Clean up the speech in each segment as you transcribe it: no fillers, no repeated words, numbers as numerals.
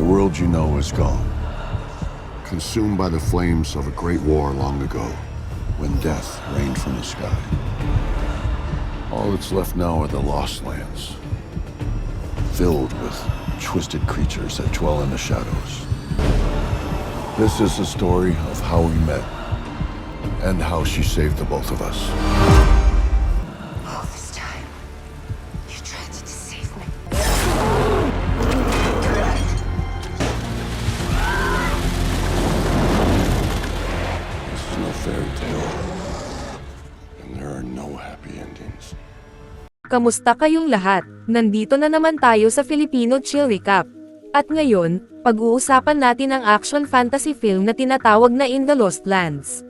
world you know is gone, consumed by the flames of a great war long ago, when death rained from the sky. All that's left now are the Lost Lands, filled with twisted creatures that dwell in the shadows. This is the story of how we met, and how she saved the both of us. All this time, you tried to deceive me. This is no fairy tale, and there are no happy endings. Kamusta kayong lahat? Nandito na naman tayo sa Filipino Chill Recap. At ngayon, pag-uusapan natin ang action fantasy film na tinatawag na In the Lost Lands.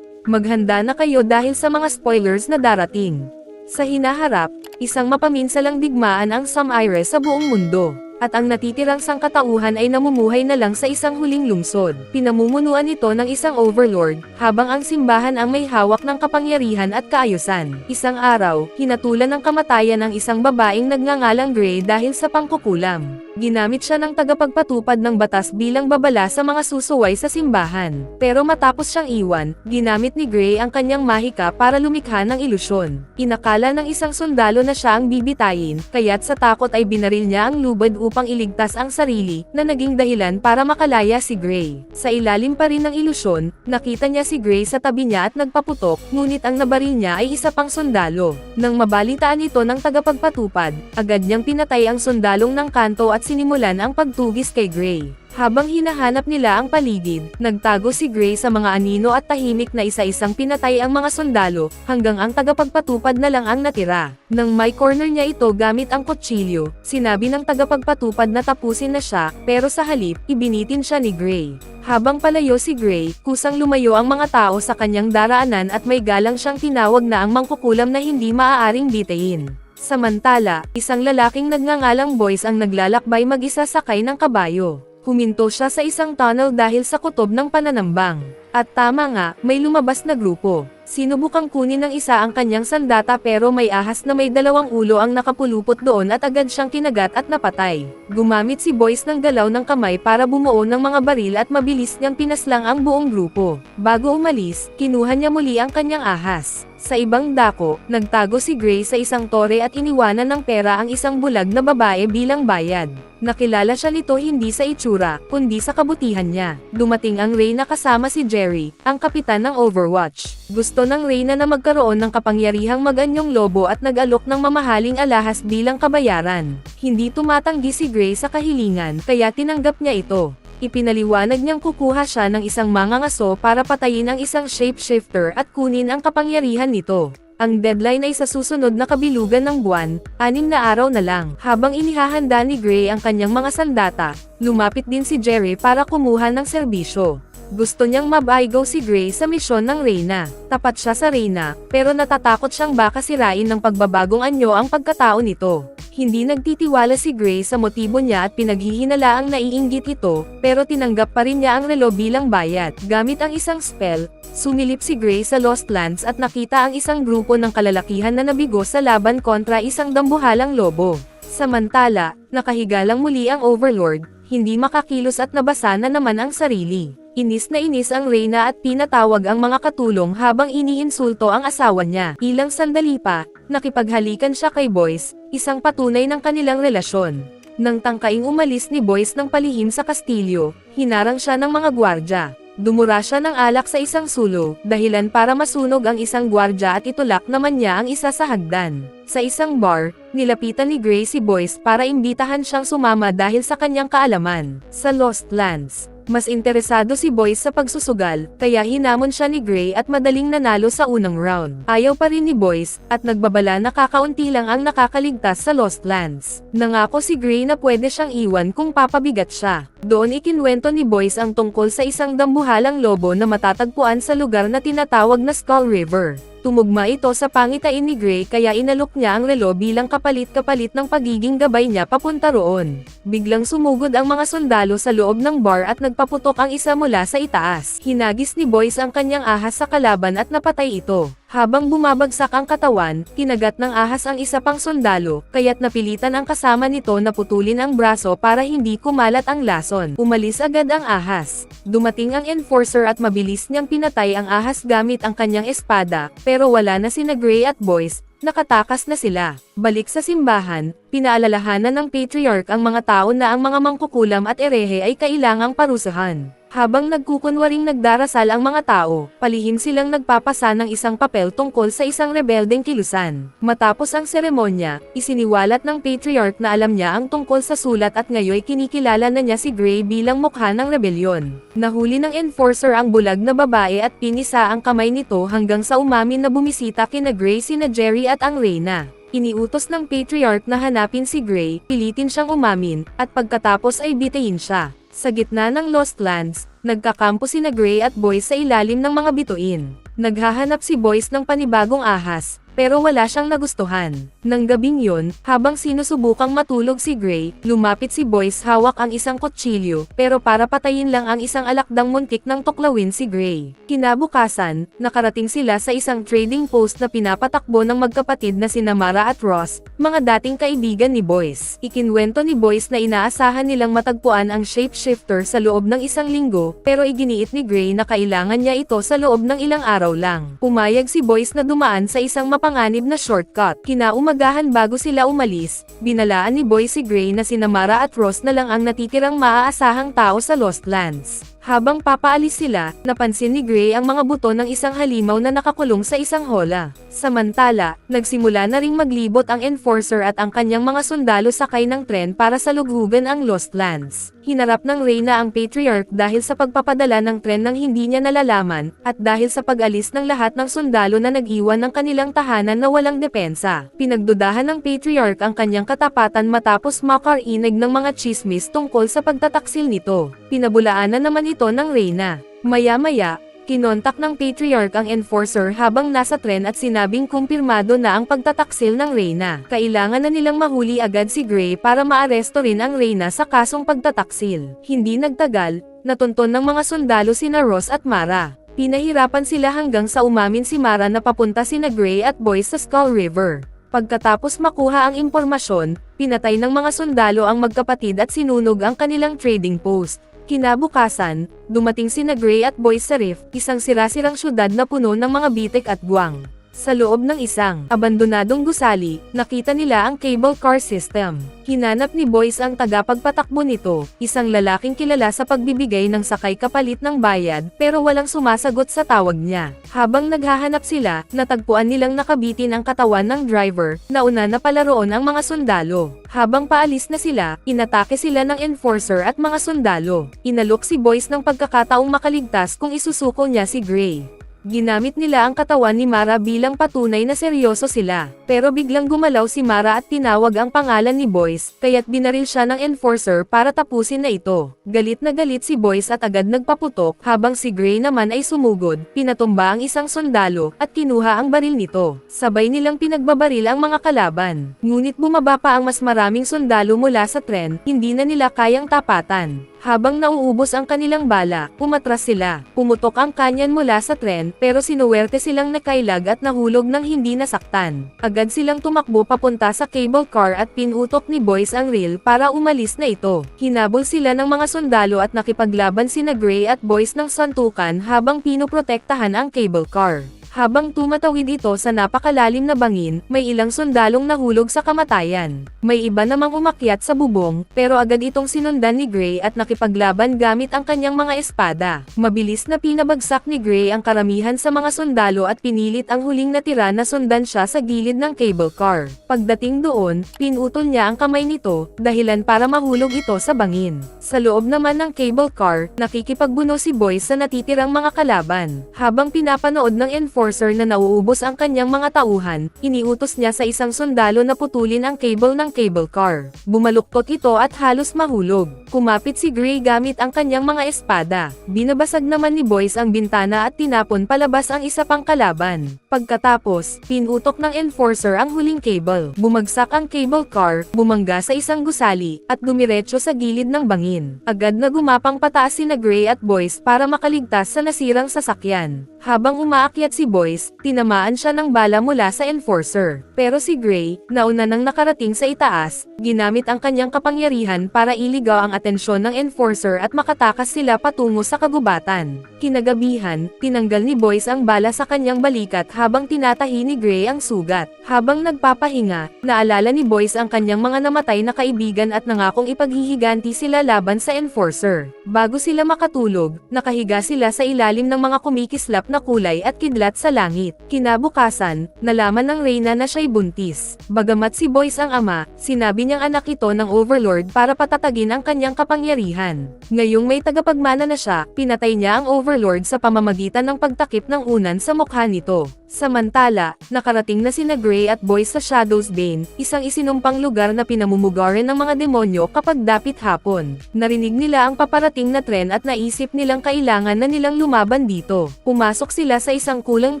Maghanda na kayo dahil sa mga spoilers na darating. Sa hinaharap, isang mapaminsalang digmaan ang Samire sa buong mundo. At ang natitirang sangkatauhan ay namumuhay na lang sa isang huling lungsod. Pinamumunuan ito ng isang overlord, habang ang simbahan ang may hawak ng kapangyarihan at kaayusan. Isang araw, hinatulan ng kamatayan ng isang babaeng nagngangalang Gray dahil sa pangkukulam. Ginamit siya ng tagapagpatupad ng batas bilang babala sa mga susuway sa simbahan. Pero matapos siyang iwan, ginamit ni Gray ang kanyang mahika para lumikha ng ilusyon. Inakala ng isang sundalo na siya ang bibitayin, kaya't sa takot ay binaril niya ang lubad upang iligtas ang sarili, na naging dahilan para makalaya si Gray. Sa ilalim pa rin ng ilusyon, nakita niya si Gray sa tabi niya at nagpaputok, ngunit ang nabaril niya ay isa pang sundalo. Nang mabalitaan ito ng tagapagpatupad, agad niyang pinatay ang sundalong ng kanto at sinimulan ang pagtugis kay Gray. Habang hinahanap nila ang paligid, nagtago si Gray sa mga anino at tahimik na isa-isang pinatay ang mga sundalo, hanggang ang tagapagpatupad na lang ang natira. Nang may corner niya ito gamit ang kutsilyo, sinabi ng tagapagpatupad na tapusin na siya, pero sa halip, ibinitin siya ni Gray. Habang palayo si Gray, kusang lumayo ang mga tao sa kanyang daraanan at may galang siyang tinawag na ang mangkukulam na hindi maaaring bitayin. Samantala, isang lalaking nagngangalang Boyce ang naglalakbay mag-isa sakay ng kabayo. Huminto siya sa isang tunnel dahil sa kutob ng pananambang. At tama nga, may lumabas na grupo. Sinubukang kunin ng isa ang kanyang sandata pero may ahas na may dalawang ulo ang nakapulupot doon at agad siyang kinagat at napatay. Gumamit si Boyce ng galaw ng kamay para bumuo ng mga baril at mabilis niyang pinaslang ang buong grupo. Bago umalis, kinuha niya muli ang kanyang ahas. Sa ibang dako, nagtago si Gray sa isang tore at iniwanan ng pera ang isang bulag na babae bilang bayad. Nakilala siya nito hindi sa itsura, kundi sa kabutihan niya. Dumating ang Reyna kasama si Jerry, ang kapitan ng Overwatch. Gusto ng Reyna na magkaroon ng kapangyarihang mag-anyong lobo at nag-alok ng mamahaling alahas bilang kabayaran. Hindi tumatanggi si Gray sa kahilingan, kaya tinanggap niya ito. Ipinaliwanag niyang kukuha siya ng isang mangangaso para patayin ang isang shapeshifter at kunin ang kapangyarihan nito. Ang deadline ay sa susunod na kabilugan ng buwan, 6 na araw na lang. Habang inihahanda ni Gray ang kanyang mga sandata, lumapit din si Jerry para kumuha ng serbisyo. Gusto niyang mabaigaw si Gray sa misyon ng Reyna. Tapat siya sa Reyna, pero natatakot siyang baka sirain ng pagbabagong anyo ang pagkatao nito. Hindi nagtitiwala si Gray sa motibo niya at pinaghihinalaang naiinggit ito, pero tinanggap pa rin niya ang relo bilang bayad. Gamit ang isang spell, sumilip si Gray sa Lost Lands at nakita ang isang grupo ng kalalakihan na nabigo sa laban kontra isang dambuhalang lobo. Samantala, nakahiga lang muli ang Overlord, hindi makakilos at nabasa na naman ang sarili. Inis na inis ang Reyna at pinatawag ang mga katulong habang iniinsulto ang asawa niya. Ilang sandali pa, nakipaghalikan siya kay Boyce, isang patunay ng kanilang relasyon. Nang tangkaing umalis ni Boyce ng palihim sa kastilyo, hinarang siya ng mga gwardya. Dumura siya ng alak sa isang sulo, dahilan para masunog ang isang gwardya at itulak naman niya ang isa sa hagdan. Sa isang bar, nilapitan ni Gray si Boyce para imbitahan siyang sumama dahil sa kanyang kaalaman sa Lost Lands. Mas interesado si Boyce sa pagsusugal, kaya hinamon siya ni Gray at madaling nanalo sa unang round. Ayaw pa rin ni Boyce, at nagbabala na kakaunti lang ang nakakaligtas sa Lost Lands. Nangako si Gray na pwede siyang iwan kung papabigat siya. Doon ikinwento ni Boyce ang tungkol sa isang dambuhalang lobo na matatagpuan sa lugar na tinatawag na Skull River. Tumugma ito sa pangitain ni Gray kaya inalok niya ang relo bilang kapalit-kapalit ng pagiging gabay niya papunta roon. Biglang sumugod ang mga sundalo sa loob ng bar at nagpaputok ang isa mula sa itaas. Hinagis ni Boyce ang kanyang ahas sa kalaban at napatay ito. Habang bumabagsak ang katawan, kinagat ng ahas ang isa pang sundalo, kaya't napilitan ang kasama nito na putulin ang braso para hindi kumalat ang lason. Umalis agad ang ahas. Dumating ang enforcer at mabilis niyang pinatay ang ahas gamit ang kanyang espada, pero wala na sina Gray at Boyce, nakatakas na sila. Balik sa simbahan, pinaalalahanan ng patriarch ang mga tao na ang mga mangkukulam at erehe ay kailangang parusahan. Habang nagkukunwaring nagdarasal ang mga tao, palihim silang nagpapasa ng isang papel tungkol sa isang rebeldeng kilusan. Matapos ang seremonya, isiniwalat ng patriarch na alam niya ang tungkol sa sulat at ngayoy kinikilala na niya si Gray bilang mukha ng rebelyon. Nahuli ng enforcer ang bulag na babae at pinisa ang kamay nito hanggang sa umamin na bumisita kina Gray sina Jerry at ang Reyna. Iniutos ng patriarch na hanapin si Gray, pilitin siyang umamin, at pagkatapos ay bitayin siya. Sa gitna ng Lost Lands, nagkakampo sina Gray at Boyce sa ilalim ng mga bituin. Naghahanap si Boyce ng panibagong ahas, pero wala siyang nagustuhan. Nang gabing yun, habang sinusubukang matulog si Gray, lumapit si Boyce hawak ang isang kutsilyo, pero para patayin lang ang isang alakdang muntik nang tuklawin si Gray. Kinabukasan, nakarating sila sa isang trading post na pinapatakbo ng magkapatid na sina Mara at Ross, mga dating kaibigan ni Boyce. Ikinwento ni Boyce na inaasahan nilang matagpuan ang shapeshifter sa loob ng isang linggo, pero iginiit ni Gray na kailangan niya ito sa loob ng ilang araw lang. Pumayag si Boyce na dumaan sa isang mapanganib na shortcut. Kinaumagahan bago sila umalis, binalaan ni Boyce si Gray na sina Mara at Ross na lang ang natitirang maaasahang tao sa Lost Lands. Habang papaalis sila, napansin ni Gray ang mga buto ng isang halimaw na nakakulong sa isang hola. Samantala, nagsimula na ring maglibot ang enforcer at ang kanyang mga sundalo sakay ng tren para salughugan ang Lost Lands. Hinarap ng Reyna ang patriarch dahil sa pagpapadala ng tren ng hindi niya nalalaman, at dahil sa pag-alis ng lahat ng sundalo na nag-iwan ng kanilang tahanan na walang depensa. Pinagdudahan ng patriarch ang kanyang katapatan matapos makarinig ng mga chismis tungkol sa pagtataksil nito. Pinabulaanan naman ito ng Reyna. Maya-maya, kinontak ng patriarch ang enforcer habang nasa tren at sinabing kumpirmado na ang pagtataksil ng Reyna. Kailangan na nilang mahuli agad si Gray para maaresto rin ang Reyna sa kasong pagtataksil. Hindi nagtagal, natunton ng mga sundalo sina Ross at Mara. Pinahirapan sila hanggang sa umamin si Mara na papunta sina Gray at Boyce sa Skull River. Pagkatapos makuha ang impormasyon, pinatay ng mga sundalo ang magkapatid at sinunog ang kanilang trading post. Kinabukasan, dumating sina Gray at Boyce sa Reef, isang sirasirang syudad na puno ng mga bitik at guwang. Sa loob ng isang abandonadong gusali, nakita nila ang cable car system. Hinanap ni Boyce ang tagapagpatakbo nito, isang lalaking kilala sa pagbibigay ng sakay kapalit ng bayad, pero walang sumasagot sa tawag niya. Habang naghahanap sila, natagpuan nilang nakabitin ang katawan ng driver, nauna na pala roon ang mga sundalo. Habang paalis na sila, inatake sila ng enforcer at mga sundalo. Inalok si Boyce ng pagkakataong makaligtas kung isusuko niya si Gray. Ginamit nila ang katawan ni Mara bilang patunay na seryoso sila. Pero biglang gumalaw si Mara at tinawag ang pangalan ni Boyce, kaya't binaril siya ng enforcer para tapusin na ito. Galit na galit si Boyce at agad nagpaputok, habang si Gray naman ay sumugod, pinatumba ang isang sundalo, at kinuha ang baril nito. Sabay nilang pinagbabaril ang mga kalaban. Ngunit bumaba pa ang mas maraming sundalo mula sa tren, hindi na nila kayang tapatan. Habang nauubos ang kanilang bala, umatras sila. Pumutok ang kanyan mula sa tren, pero sinuwerte silang nakailag at nahulog ng hindi nasaktan. Agad silang tumakbo papunta sa cable car at pinutok ni Boyce ang reel para umalis na ito. Hinabol sila ng mga sundalo at nakipaglaban sina Gray at Boyce ng santukan habang pinoprotektahan ang cable car. Habang tumatawid ito sa napakalalim na bangin, may ilang sundalong nahulog sa kamatayan. May iba namang umakyat sa bubong, pero agad itong sinundan ni Gray at nakipaglaban gamit ang kanyang mga espada. Mabilis na pinabagsak ni Gray ang karamihan sa mga sundalo at pinilit ang huling natira na sundan siya sa gilid ng cable car. Pagdating doon, pinutol niya ang kamay nito, dahilan para mahulog ito sa bangin. Sa loob naman ng cable car, nakikipagbuno si Boyce sa natitirang mga kalaban. Habang pinapanood ng enforcer na nauubos ang kanyang mga tauhan, iniutos niya sa isang sundalo na putulin ang cable ng cable car. Bumaluktot ito at halos mahulog. Kumapit si Gray gamit ang kanyang mga espada. Binabasag naman ni Boyce ang bintana at tinapon palabas ang isa pang kalaban. Pagkatapos, pinutok ng enforcer ang huling cable. Bumagsak ang cable car, bumangga sa isang gusali, at dumiretso sa gilid ng bangin. Agad na gumapang pataas sina Gray at Boyce para makaligtas sa nasirang sasakyan. Habang umaakyat si Boyce, Boyce, tinamaan siya ng bala mula sa Enforcer. Pero si Gray, nauna nang nakarating sa itaas, ginamit ang kanyang kapangyarihan para iligaw ang atensyon ng Enforcer at makatakas sila patungo sa kagubatan. Kinagabihan, tinanggal ni Boyce ang bala sa kanyang balikat habang tinatahi ni Gray ang sugat. Habang nagpapahinga, naalala ni Boyce ang kanyang mga namatay na kaibigan at nangakong ipaghihiganti sila laban sa Enforcer. Bago sila makatulog, nakahiga sila sa ilalim ng mga kumikislap na kulay at kidlat sa langit. Kinabukasan, nalaman ng Reyna na siya'y buntis. Bagamat si Boyce ang ama, sinabi niyang anak ito ng Overlord para patatagin ang kanyang kapangyarihan. Ngayong may tagapagmana na siya, pinatay niya ang Overlord sa pamamagitan ng pagtakip ng unan sa mukha nito. Samantala, nakarating na sina Gray at Boyce sa Shadow's Bane, isang isinumpang lugar na pinamumugaran ng mga demonyo kapag dapit hapon. Narinig nila ang paparating na tren at naisip nilang kailangan na nilang lumaban dito. Pumasok sila sa isang kulang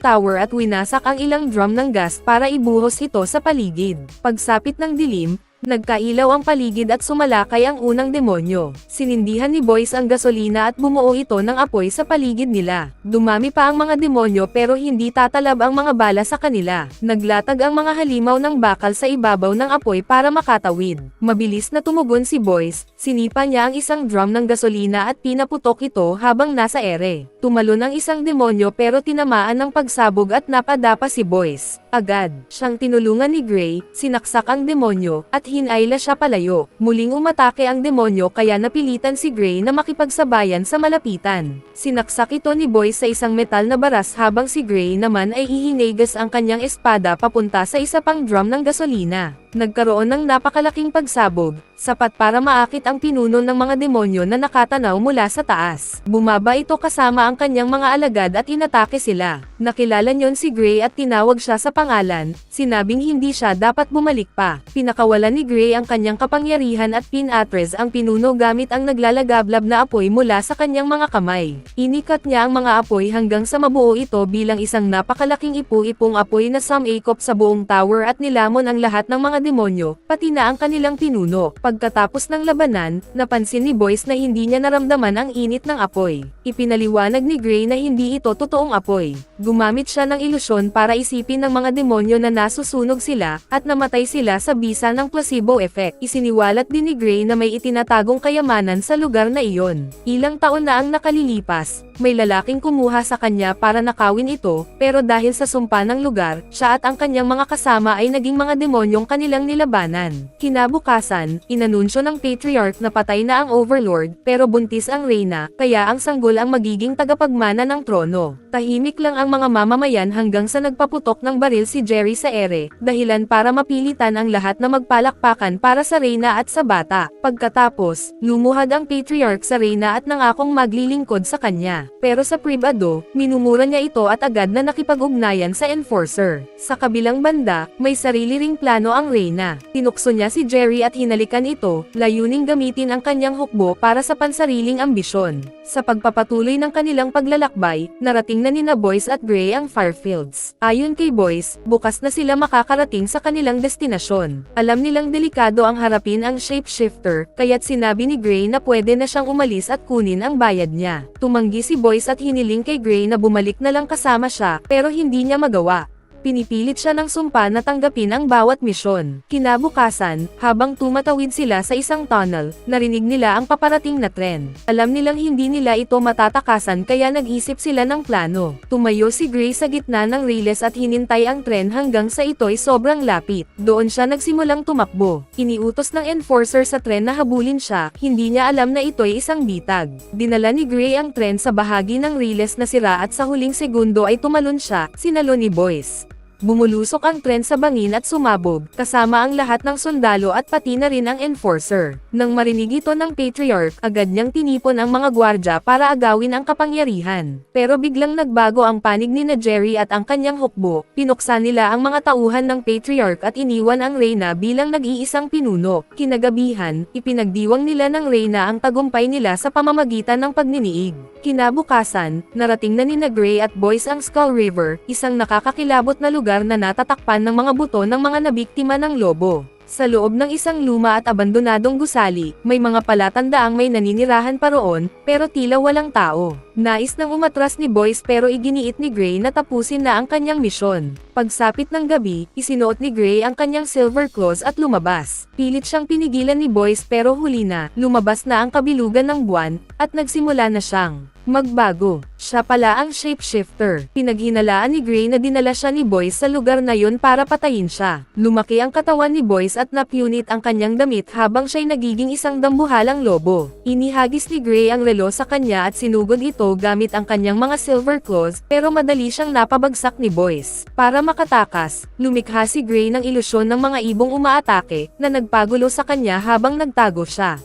tower at winasak ang ilang drum ng gas para ibuhos ito sa paligid. Pagsapit ng dilim, nagkailaw ang paligid at sumalakay ang unang demonyo. Sinindihan ni Boyce ang gasolina at bumuo ito ng apoy sa paligid nila. Dumami pa ang mga demonyo pero hindi tatalab ang mga bala sa kanila. Naglatag ang mga halimaw ng bakal sa ibabaw ng apoy para makatawid. Mabilis na tumugon si Boyce, sinipa niya ang isang drum ng gasolina at pinaputok ito habang nasa ere. Tumalon ang isang demonyo pero tinamaan ng pagsabog at napadapa si Boyce. Agad siyang tinulungan ni Gray, sinaksak ang demonyo, at hinayla siya palayo. Muling umatake ang demonyo kaya napilitan si Gray na makipagsabayan sa malapitan. Sinaksak ito ni Boyce sa isang metal na baras habang si Gray naman ay ihinigas ang kanyang espada papunta sa isa pang drum ng gasolina. Nagkaroon ng napakalaking pagsabog, sapat para maakit ang pinuno ng mga demonyo na nakatanaw mula sa taas. Bumaba ito kasama ang kanyang mga alagad at inatake sila. Nakilala niyon si Gray at tinawag siya sa pangalan, sinabing hindi siya dapat bumalik pa. Pinakawalan ni Gray ang kanyang kapangyarihan at pinatres ang pinuno gamit ang naglalagablab na apoy mula sa kanyang mga kamay. Inikat niya ang mga apoy hanggang sa mabuo ito bilang isang napakalaking ipu-ipong apoy na sumakop sa buong tower at nilamon ang lahat ng mga demonyo, pati na ang kanilang pinuno. Pagkatapos ng labanan, napansin ni Boyce na hindi niya naramdaman ang init ng apoy. Ipinaliwanag ni Gray na hindi ito totoong apoy. Gumamit siya ng ilusyon para isipin ng mga demonyo na nasusunog sila, at namatay sila sa bisa ng placebo effect. Isiniwalat din ni Gray na may itinatagong kayamanan sa lugar na iyon. Ilang taon na ang nakalilipas, may lalaking kumuha sa kanya para nakawin ito, pero dahil sa sumpa ng lugar, siya at ang kanyang mga kasama ay naging mga demonyong kanilang nilabanan. Kinabukasan, inanunsyo ng Patriarch na patay na ang Overlord, pero buntis ang Reyna, kaya ang sanggol ang magiging tagapagmana ng trono. Tahimik lang ang mga mamamayan hanggang sa nagpaputok ng baril si Jerry sa ere, dahilan para mapilitan ang lahat na magpalakpakan para sa Reyna at sa bata. Pagkatapos, lumuhad ang Patriarch sa Reyna at nangakong maglilingkod sa kanya. Pero sa pribado, minumura niya ito at agad na nakipag-ugnayan sa Enforcer. Sa kabilang banda, may sarili ring plano ang Reyna. Tinukso niya si Jerry at hinalikan ito, layuning gamitin ang kanyang hukbo para sa pansariling ambisyon. Sa pagpapatuloy ng kanilang paglalakbay, narating na nina Boyce at Gray ang Firefields. Ayon kay Boyce, bukas na sila makakarating sa kanilang destinasyon. Alam nilang delikado ang harapin ang shapeshifter, kaya't sinabi ni Gray na pwede na siyang umalis at kunin ang bayad niya. Tumanggi si Boyce at hiniling kay Gray na bumalik na lang kasama siya, pero hindi niya magawa. Pinipilit siya ng sumpa na tanggapin ang bawat misyon. Kinabukasan, habang tumatawid sila sa isang tunnel, narinig nila ang paparating na tren. Alam nilang hindi nila ito matatakasan kaya nag-isip sila ng plano. Tumayo si Gray sa gitna ng riles at hinintay ang tren hanggang sa ito'y sobrang lapit. Doon siya nagsimulang tumakbo. Iniutos ng Enforcer sa tren na habulin siya, hindi niya alam na ito'y isang bitag. Dinala ni Gray ang tren sa bahagi ng riles na sira at sa huling segundo ay tumalon siya, sinalo ni Boyce. Bumulusok ang tren sa bangin at sumabog, kasama ang lahat ng sundalo at pati na rin ang Enforcer. Nang marinig ito ng Patriarch, agad niyang tinipon ang mga gwardya para agawin ang kapangyarihan. Pero biglang nagbago ang panig ni na Jerry at ang kanyang hukbo, pinuksan nila ang mga tauhan ng Patriarch at iniwan ang Reyna bilang nag-iisang pinuno. Kinagabihan, ipinagdiwang nila ng Reyna ang tagumpay nila sa pamamagitan ng pagniniig. Kinabukasan, narating na nina Gray at Boyce ang Skull River, isang nakakakilabot na lugar lugar na natatakpan ng mga buto ng mga nabiktima ng lobo. Sa loob ng isang luma at abandonadong gusali, may mga palatandaang may naninirahan pa roon, pero tila walang tao. Nais nang umatras ni Boyce pero iginiit ni Gray na tapusin na ang kanyang misyon. Pagsapit ng gabi, isinuot ni Gray ang kanyang silver claws at lumabas. Pilit siyang pinigilan ni Boyce pero huli na, lumabas na ang kabilugan ng buwan, at nagsimula na siyang magbago. Siya pala ang shapeshifter. Pinaghinalaan ni Gray na dinala siya ni Boyce sa lugar na yon para patayin siya. Lumaki ang katawan ni Boyce at napunit ang kanyang damit habang siya'y nagiging isang dambuhalang lobo. Inihagis ni Gray ang relo sa kanya at sinugod ito gamit ang kanyang mga silver claws, pero madali siyang napabagsak ni Boyce. Para makatakas, lumikha si Gray ng ilusyon ng mga ibong umaatake, na nagpagulo sa kanya habang nagtago siya.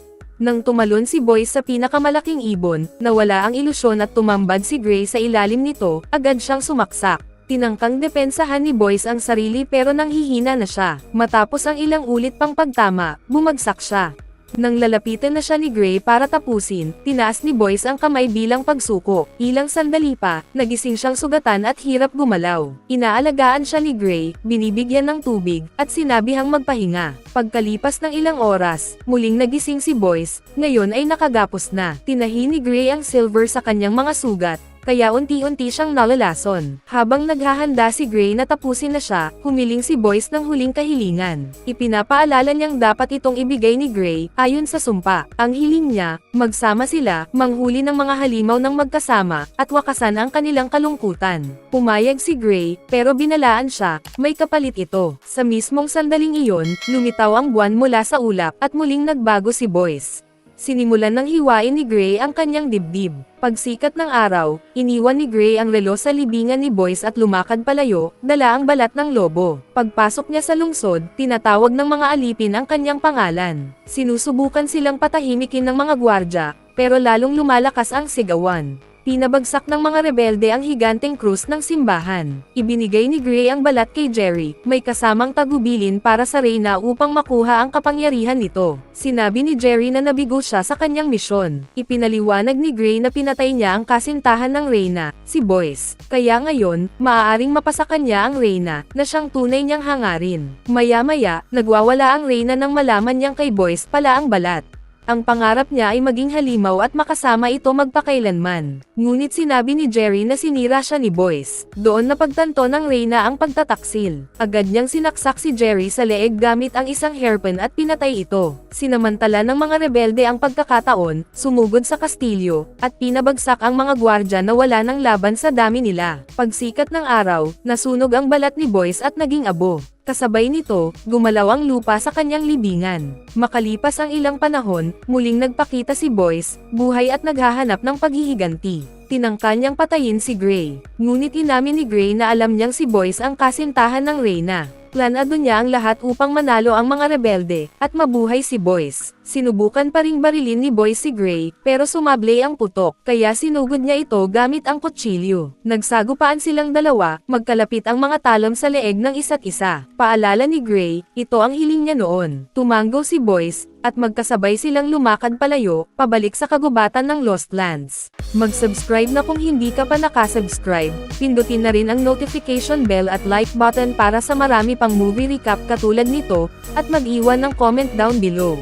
Nang tumalon si Boyce sa pinakamalaking ibon, nawala ang ilusyon at tumambad si Gray sa ilalim nito, agad siyang sumaksak. Tinangkang depensahan ni Boyce ang sarili pero nanghihina na siya. Matapos ang ilang ulit pang pagtama, bumagsak siya. Nang lalapitan na siya ni Gray para tapusin, tinaas ni Boyce ang kamay bilang pagsuko. Ilang sandali pa, nagising siyang sugatan at hirap gumalaw. Inaalagaan siya ni Gray, binibigyan ng tubig, at sinabihang magpahinga. Pagkalipas ng ilang oras, muling nagising si Boyce, ngayon ay nakagapos na. Tinahi ni Gray ang silver sa kanyang mga sugat, kaya unti-unti siyang nalalason. Habang naghahanda si Gray na tapusin na siya, humiling si Boyce ng huling kahilingan. Ipinapaalala niyang dapat itong ibigay ni Gray, ayon sa sumpa. Ang hiling niya, magsama sila, manghuli ng mga halimaw ng magkasama, at wakasan ang kanilang kalungkutan. Pumayag si Gray, pero binalaan siya, may kapalit ito. Sa mismong sandaling iyon, lumitaw ang buwan mula sa ulap, at muling nagbago si Boyce. Sinimulan ng hiwain ni Gray ang kanyang dibdib. Pagsikat ng araw, iniwan ni Gray ang relo sa libingan ni Boyce at lumakad palayo, dala ang balat ng lobo. Pagpasok niya sa lungsod, tinatawag ng mga alipin ang kanyang pangalan. Sinusubukan silang patahimikin ng mga gwardya, pero lalong lumalakas ang sigawan. Pinabagsak ng mga rebelde ang higanteng krus ng simbahan. Ibinigay ni Gray ang balat kay Jerry, may kasamang tagubilin para sa reyna upang makuha ang kapangyarihan nito. Sinabi ni Jerry na nabigo siya sa kanyang misyon. Ipinaliwanag ni Gray na pinatay niya ang kasintahan ng reyna, si Boyce. Kaya ngayon, maaaring mapasa kanya ang reyna, na siyang tunay niyang hangarin. Maya-maya, nagwawala ang reyna nang malaman niyang kay Boyce pala ang balat. Ang pangarap niya ay maging halimaw at makasama ito magpakailanman. Ngunit sinabi ni Jerry na sinira siya ni Boyce. Doon napagtanto ng reyna ang pagtataksil. Agad niyang sinaksak si Jerry sa leeg gamit ang isang hairpin at pinatay ito. Sinamantala ng mga rebelde ang pagkakataon, sumugod sa kastilyo, at pinabagsak ang mga gwardya na wala ng laban sa dami nila. Pagsikat ng araw, nasunog ang balat ni Boyce at naging abo. Kasabay nito, gumalaw ang lupa sa kanyang libingan. Makalipas ang ilang panahon, muling nagpakita si Boyce, buhay at naghahanap ng paghihiganti. Tinangka niyang patayin si Gray. Ngunit inamin ni Gray na alam niyang si Boyce ang kasintahan ng reyna. Planado niya ang lahat upang manalo ang mga rebelde, at mabuhay si Boyce. Sinubukan pa ring barilin ni Boyce si Gray, pero sumable ang putok, kaya sinugod niya ito gamit ang kutsilyo. Nagsagupaan silang dalawa, magkalapit ang mga talon sa leeg ng isa't isa. Paalala ni Gray, ito ang hiling niya noon. Tumanggo si Boyce, at magkasabay silang lumakad palayo, pabalik sa kagubatan ng Lost Lands. Mag-subscribe na kung hindi ka pa nakasubscribe, pindutin na rin ang notification bell at like button para sa marami pang movie recap katulad nito, at mag-iwan ng comment down below.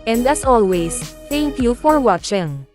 And as always, thank you for watching.